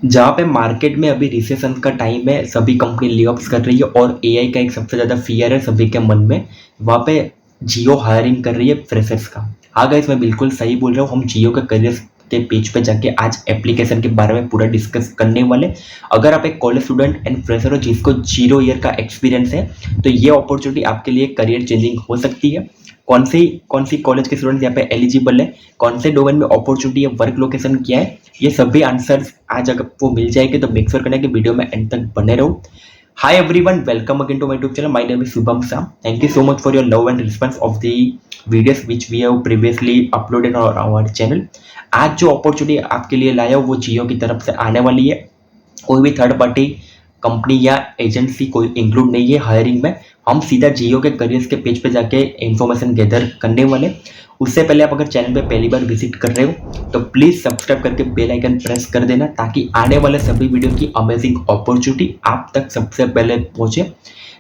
जहाँ पे मार्केट में अभी रिसेशन का टाइम है, सभी कंपनी ले-ऑफ्स कर रही है और एआई का एक सबसे ज़्यादा फ़ियर है सभी के मन में। वहाँ पे जियो हायरिंग कर रही है फ्रेशर्स का। हाँ गाइस, मैं बिल्कुल सही बोल रहा हूँ। हम जियो के करियर के पेज पे जाके आज एप्लीकेशन के बारे में पूरा डिस्कस करने वाले। अगर आप एक कॉलेज स्टूडेंट एंड फ्रेशर हो जिसको 0 ईयर का एक्सपीरियंस है, तो ये अपॉर्चुनिटी आपके लिए करियर चेंजिंग हो सकती है। कौन सी कॉलेज के स्टूडेंट यहाँ पे एलिजिबल है, कौन से डोमेन में अपॉर्चुनिटी है, वर्क लोकेशन क्या है, ये सभी आंसर्स आज अगर आपको मिल जाएंगे तो मेक श्योर करना कि वीडियो में एंड तक बने रहो। Hi everyone, welcome again to my YouTube channel. My name is Shubham Sham. Thank you so much for your love and response of the videos which we have previously uploaded on our channel. आज जो opportunity आपके लिए लाया हूं वो जियो की तरफ से आने वाली है। कोई भी थर्ड पार्टी कंपनी या एजेंसी कोई इंक्लूड नहीं है हायरिंग में। हम सीधा जियो के करियर्स के पेज पे जाके इंफॉर्मेशन गैदर करने वाले। उससे पहले आप अगर चैनल पे पहली बार विजिट कर रहे हो तो प्लीज सब्सक्राइब करके बेल आइकन प्रेस कर देना ताकि आने वाले सभी वीडियो की अमेजिंग अपॉर्चुनिटी आप तक सबसे पहले पहुंचे।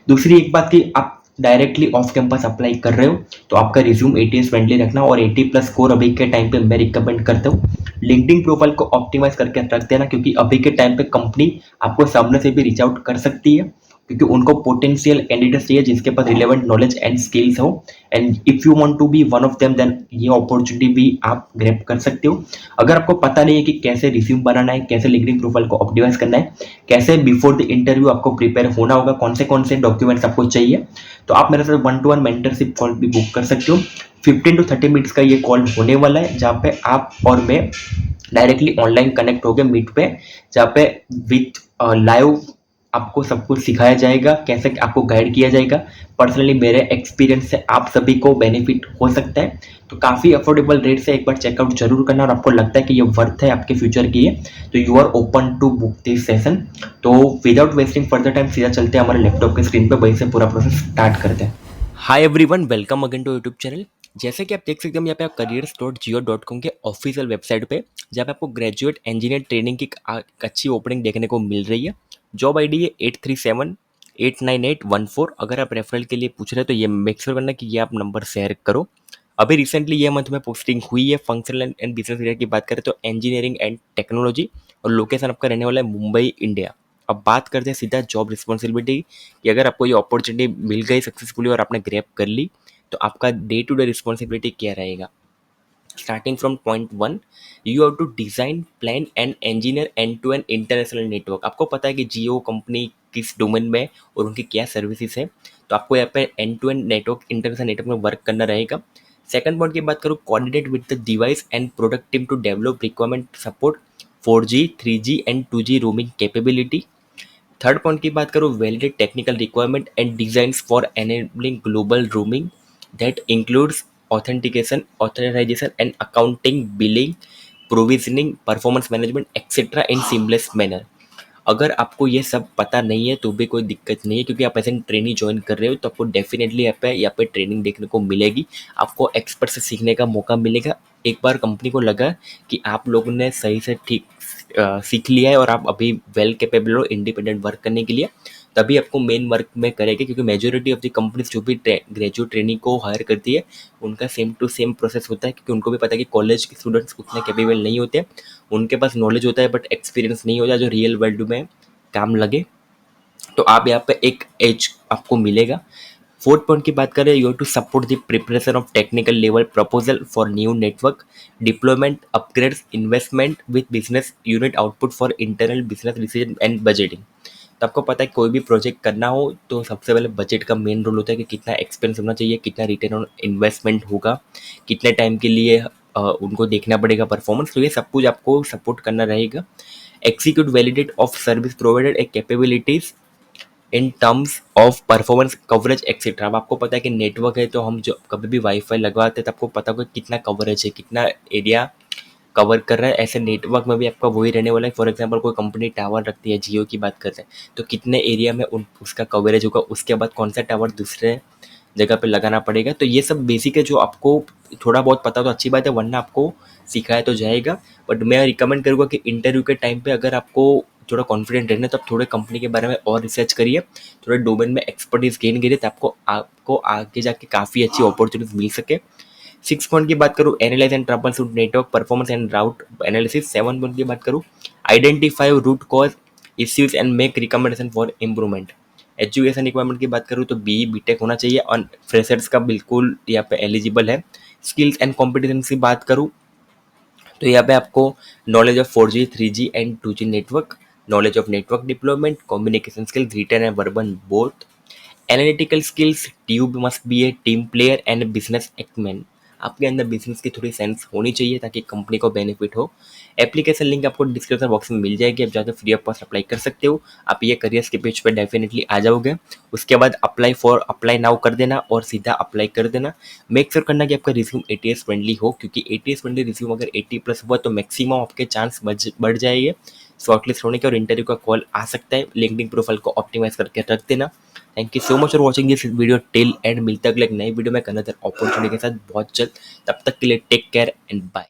दूसरी एक बात कि आप डायरेक्टली ऑफ कैंपस अप्लाई कर रहे हो तो आपका रिज्यूम एटीएस फ्रेंडली रखना और 80+ स्कोर अभी के टाइम पे मैं रिकमेंड करता हूँ। लिंक्डइन प्रोफाइल को ऑप्टिमाइज करके रख देना क्योंकि अभी के टाइम पे कंपनी आपको सामने से भी रीच आउट कर सकती है क्योंकि उनको पोटेंशियल कैंडिडेट्स चाहिए जिसके पास रिलेवेंट नॉलेज एंड स्किल्स हो। And if you want to be one of them then ये अपॉर्चुनिटी भी आप ग्रैब कर सकते हो। अगर आपको पता नहीं है कि कैसे रिज्यूम बनाना है, कैसे लिंक्डइन प्रोफाइल को ऑप्टिमाइज करना है, कैसे बिफोर द इंटरव्यू आपको प्रिपेयर होना होगा, कौन से डॉक्यूमेंट्स आपको चाहिए, तो आप मेरे साथ 1-to-1 मेंटरशिप कॉल भी बुक कर सकते हो। 15 to 30 मिनट्स का ये कॉल होने वाला है जहाँ पे आप और मैं डायरेक्टली ऑनलाइन कनेक्ट हो गए मीट पे, जहाँ पे विथ लाइव आपको सब कुछ सिखाया जाएगा, कैसे आपको गाइड किया जाएगा। पर्सनली मेरे एक्सपीरियंस से आप सभी को बेनिफिट हो सकता है। तो काफ़ी अफोर्डेबल रेट से एक बार चेकआउट जरूर करना और आपको लगता है कि ये वर्थ है आपके फ्यूचर की है तो you are open to book this session. तो विदाउट वेस्टिंग फर्दर टाइम सीधा चलते हैं हमारे लैपटॉप के स्क्रीन पे, वहीं से पूरा प्रोसेस स्टार्ट करते हैं। Hi everyone, welcome again to YouTube channel. जैसे कि आप देख सकते हैं यहाँ पे आप careers.jio.com के ऑफिशियल वेबसाइट पे जहाँ पे आपको ग्रेजुएट इंजीनियर ट्रेनिंग की एक अच्छी ओपनिंग देखने को मिल रही है। जॉब आईडी है 83789814। अगर आप रेफरल के लिए पूछ रहे हैं तो ये मेक श्योर करना कि ये आप नंबर शेयर करो। अभी रिसेंटली ये मंथ में पोस्टिंग हुई है। फंक्शनल एंड बिजनेस एरिया की बात करें तो इंजीनियरिंग एंड टेक्नोलॉजी और लोकेशन आपका रहने वाला है मुंबई, इंडिया। अब बात करते हैं सीधा जॉब रिस्पॉन्सिबिलिटी कि अगर आपको ये अपॉर्चुनिटी मिल गई सक्सेसफुली और आपने ग्रैब कर ली तो आपका डे टू डे रिस्पॉन्सिबिलिटी क्या रहेगा। Starting from point 1, you have to design, plan and engineer end to end international network. आपको पता है कि जियो कंपनी किस डोमेन में और उनकी क्या सर्विसेज है, तो आपको यहाँ पे end to end network, international network में वर्क करना रहेगा। सेकंड पॉइंट की बात करूँ, coordinate with the device and product team to develop requirement support 4G 3G and 2G roaming capability. Third point की बात करूँ, validate technical requirement and designs for enabling global roaming that includes authentication, authorisation and accounting, billing, provisioning, performance management etcetera in seamless manner. अगर आपको ये सब पता नहीं है तो भी कोई दिक्कत नहीं है क्योंकि आप ऐसे ट्रेनिंग ज्वाइन कर रहे हो तो आपको डेफिनेटली यहाँ पे ट्रेनिंग देखने को मिलेगी। आपको एक्सपर्ट से सीखने का मौका मिलेगा। एक बार कंपनी को लगा कि आप लोगों ने सही से ठीक सीख लिया है और आप अभी वेल कैपेबल हो इंडिपेंडेंट वर्क करने के लिए, तभी आपको मेन वर्क में करेंगे क्योंकि मेजोरिटी ऑफ द कंपनीज जो भी ग्रेजुएट ट्रेनिंग को हायर करती है उनका सेम टू सेम प्रोसेस होता है क्योंकि उनको भी पता है कि कॉलेज के स्टूडेंट्स उतने कैपेबल नहीं होते। उनके पास नॉलेज होता है बट एक्सपीरियंस नहीं होता जो रियल वर्ल्ड में काम लगे। तो आप यहाँ पे एक एज आपको मिलेगा। फोर्थ पॉइंट की बात करें, you have to support the preparation of technical level proposal for new network deployment, upgrades, investment with business unit output for internal business decision and budgeting. तो आपको पता है कोई भी प्रोजेक्ट करना हो तो सबसे पहले बजट का मेन रोल होता है कि कितना एक्सपेंस होना चाहिए, कितना रिटर्न ऑन इन्वेस्टमेंट होगा, कितने टाइम के लिए उनको देखना पड़ेगा परफॉर्मेंस। तो ये सब कुछ आपको सपोर्ट करना रहेगा। Execute validate of service provided A capabilities in terms of performance, coverage etcetera. अब आपको पता है कि नेटवर्क है तो हम जो कभी भी वाईफाई लगवाते हैं तो आपको पता होगा कितना कवरेज है, कितना एरिया कवर कर रहा है। ऐसे नेटवर्क में भी आपका वही रहने वाला है। फॉर एग्जांपल कोई कंपनी टावर रखती है, जियो की बात करते हैं, तो कितने एरिया में उसका कवरेज होगा, उसके बाद कौन सा टावर दूसरे जगह पे लगाना पड़ेगा। तो ये सब बेसिक है जो आपको थोड़ा बहुत पता तो अच्छी बात है, वरना आपको सिखाया तो जाएगा। बट मैं रिकमेंड करूँगा कि इंटरव्यू के टाइम पे अगर आपको थोड़ा कॉन्फिडेंट रहना है तो आप थोड़े कंपनी के बारे में और रिसर्च करिए, थोड़े डोमेन में एक्सपर्टीज गेन करिए तो आपको आपको आगे जाके काफ़ी अच्छी अपॉर्चुनिटीज मिल सके। 6 पॉइंट की बात करूँ, analyse and troubleshoot network performance and route analysis. 7 point की बात करूँ, identify root cause issues and make recommendation for improvement. Education requirement की बात करूँ तो बी बीटेक होना चाहिए और फ्रेशर्स का बिल्कुल यहाँ पे एलिजिबल है। स्किल्स एंड कॉम्पिटिशन्स की बात करूँ तो यहाँ पे आपको knowledge of 4G 3G and 2G network, knowledge of network deployment, communication skills written and verbal both, analytical skills, you must be a team player and business acumen. आपके अंदर business की थोड़ी सेंस होनी चाहिए ताकि कंपनी को benefit हो। Application link आपको डिस्क्रिप्शन बॉक्स में मिल जाएगी, आप जाकर फ्री ऑफ कॉस्ट अप्लाई कर सकते हो। आप ये करियर्स के पेज पे डेफिनेटली आ जाओगे। उसके बाद अप्लाई नाउ कर देना और सीधा अप्लाई कर देना। मेक श्योर करना कि आपका रिज्यूम एटीएस फ्रेंडली हो, क्योंकि एटीएस फ्रेंडली रिज्यूम अगर 80+ हुआ तो मैक्सिमम आपके चांस बढ़ जाएंगे शॉर्टलिस्ट होने के और इंटरव्यू का कॉल आ सकता है। लिंक्डइन प्रोफाइल को ऑप्टिमाइज करके रख देना। Thank you so much for watching this video till and. मिलता है अगले एक नई वीडियो में अनदर अपॉर्चुनिटी के साथ बहुत जल्द। तब तक के लिए टेक केयर एंड बाय।